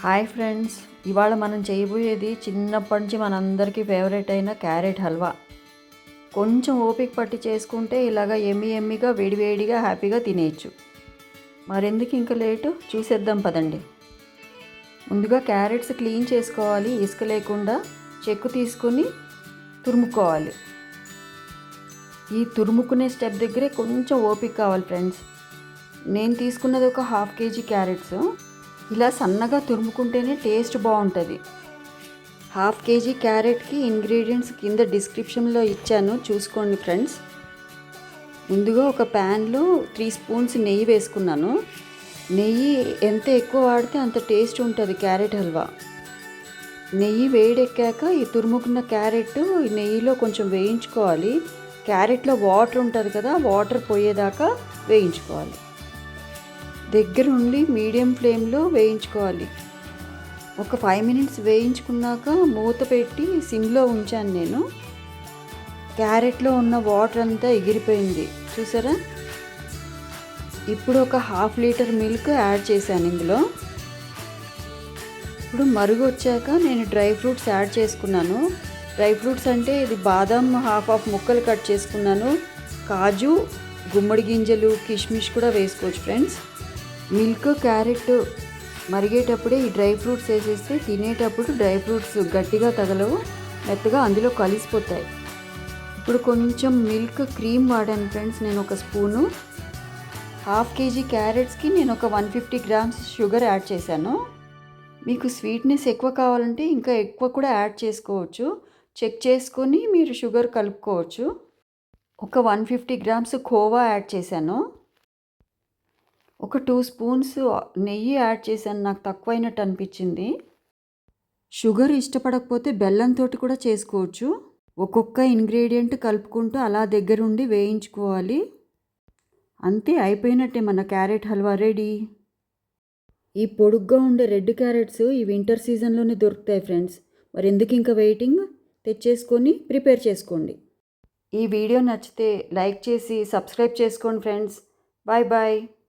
Hi friends, ఇవాళ మనం చేయబోయేది చిన్నప్పటి నుంచి మనందరికీ ఫేవరెట్ అయిన క్యారెట్ హల్వా. కొంచెం ఓపిక పట్టి చేసుకుంటే ఇలాగ ఎమ్మిగా వేడివేడిగా హ్యాపీగా తినేయచ్చు. మరెందుకు ఇంకా లేటు, చూసేద్దాం పదండి. ముందుగా క్యారెట్స్ క్లీన్ చేసుకోవాలి. ఇసుక లేకుండా చెక్కు తీసుకుని తురుముకోవాలి. ఈ తురుముకునే స్టెప్ దగ్గరే కొంచెం ఓపిక కావాలి ఫ్రెండ్స్. నేను తీసుకున్నది ఒక 1/2 kg క్యారెట్స్. ఇలా సన్నగా తురుముకుంటేనే టేస్ట్ బాగుంటుంది. 1/2 kg క్యారెట్కి ఇంగ్రీడియంట్స్ కింద డిస్క్రిప్షన్లో ఇచ్చాను, చూసుకోండి ఫ్రెండ్స్. ముందుగా ఒక ప్యాన్లో 3 స్పూన్స్ నెయ్యి వేసుకున్నాను. నెయ్యి ఎంత ఎక్కువ వాడితే అంత టేస్ట్ ఉంటుంది క్యారెట్ హల్వా. నెయ్యి వేడెక్కాక ఈ తురుముకున్న క్యారెట్ ఈ నెయ్యిలో కొంచెం వేయించుకోవాలి. క్యారెట్లో వాటర్ ఉంటుంది కదా, వాటర్ పోయేదాకా వేయించుకోవాలి. దగ్గరుండి మీడియం ఫ్లేమ్లో వేయించుకోవాలి. ఒక 5 minutes వేయించుకున్నాక మూత పెట్టి సిమ్లో ఉంచాను నేను. క్యారెట్లో ఉన్న వాటర్ అంతా ఎగిరిపోయింది, చూసారా. ఇప్పుడు ఒక 1/2 లీటర్ మిల్క్ యాడ్ చేశాను ఇందులో. ఇప్పుడు మరుగు వచ్చాక నేను డ్రై ఫ్రూట్స్ యాడ్ చేసుకున్నాను. డ్రై ఫ్రూట్స్ అంటే ఇది బాదం హాఫ్ ముక్కలు కట్ చేసుకున్నాను. కాజు, గుమ్మడి గింజలు, కిష్మిష్ కూడా వేసుకోవచ్చు ఫ్రెండ్స్. మిల్క్ క్యారెట్ మరిగేటప్పుడే ఈ డ్రై ఫ్రూట్స్ వేసేస్తే తినేటప్పుడు డ్రై ఫ్రూట్స్ గట్టిగా తగలవు, మెత్తగా అందులో కలిసిపోతాయి. ఇప్పుడు కొంచెం మిల్క్ క్రీమ్ వాడాను ఫ్రెండ్స్. నేను ఒక స్పూను. 1/2 kg క్యారెట్స్కి నేను ఒక 150 grams షుగర్ యాడ్ చేశాను. మీకు స్వీట్నెస్ ఎక్కువ కావాలంటే ఇంకా ఎక్కువ కూడా యాడ్ చేసుకోవచ్చు. చెక్ చేసుకొని మీరు షుగర్ కలుపుకోవచ్చు. ఒక 150 grams ఖోవా యాడ్ చేశాను. ఒక 2 స్పూన్స్ నెయ్యి యాడ్ చేశాను, నాకు తక్కువైనట్టు అనిపించింది. షుగర్ ఇష్టపడకపోతే బెల్లంతో కూడా చేసుకోవచ్చు. ఒక్కొక్క ఇంగ్రీడియంట్ కలుపుకుంటూ అలా దగ్గరుండి వేయించుకోవాలి. అంతే, అయిపోయినట్టే మన క్యారెట్ హల్వా రెడీ. ఈ పొడుగ్గా ఉండే రెడ్ క్యారెట్స్ ఈ వింటర్ సీజన్లోనే దొరుకుతాయి ఫ్రెండ్స్. మరి ఎందుకు ఇంకా వెయిటింగ్, తెచ్చేసుకొని ప్రిపేర్ చేసుకోండి. ఈ వీడియో నచ్చితే లైక్ చేసి సబ్స్క్రైబ్ చేసుకోండి ఫ్రెండ్స్. Bye bye.